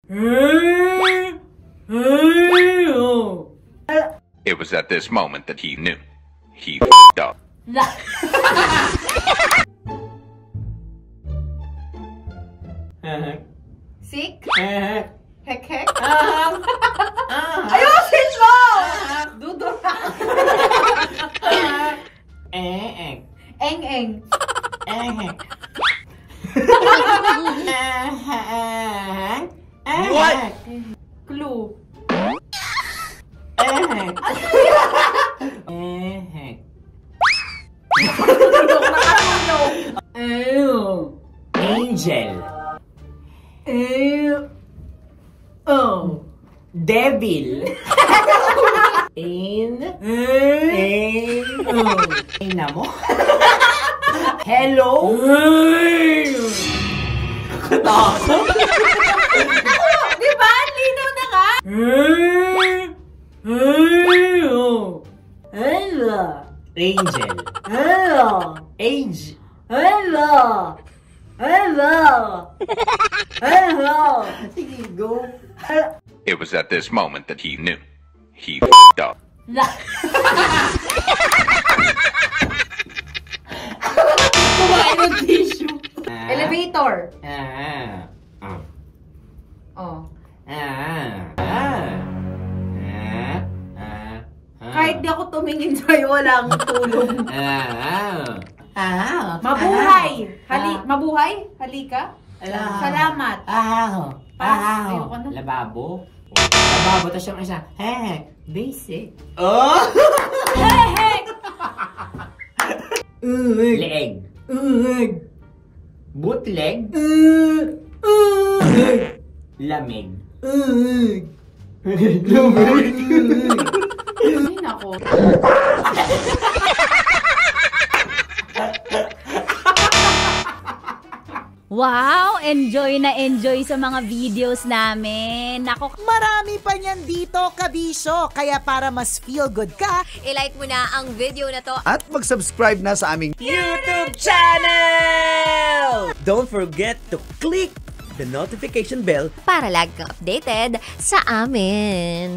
It was at this moment that he knew. He f***ed up. Sick? Hek-hek? Ayusin mo! Dudura! Eng-eng. Eng-eng. What? Clue. Angel. Devil. Ina mo? Hello? Di ba? Linaw na ka? Angel. Sige, go. It was at this moment that he knew. He f***ed up. Kumain ng tissue. Elevator. Oh. Kahit di ako tumingin sa'yo, walang tulong. Mabuhay! Mabuhay? Halika? Salamat. Ayoko na. Lababo. Lababo, tapos yung isa. Basic. Oh! Hek! Leeg. Bootleg. Lamig. Ay, nako. Wow! Enjoy na enjoy sa mga videos namin. Nako, Marami pa niyan dito, kabisyo. Kaya para mas feel good ka, I-like mo na ang video na to. At mag-subscribe na sa aming YouTube channel! Don't forget to click the notification bell Para lagi kang updated sa amin.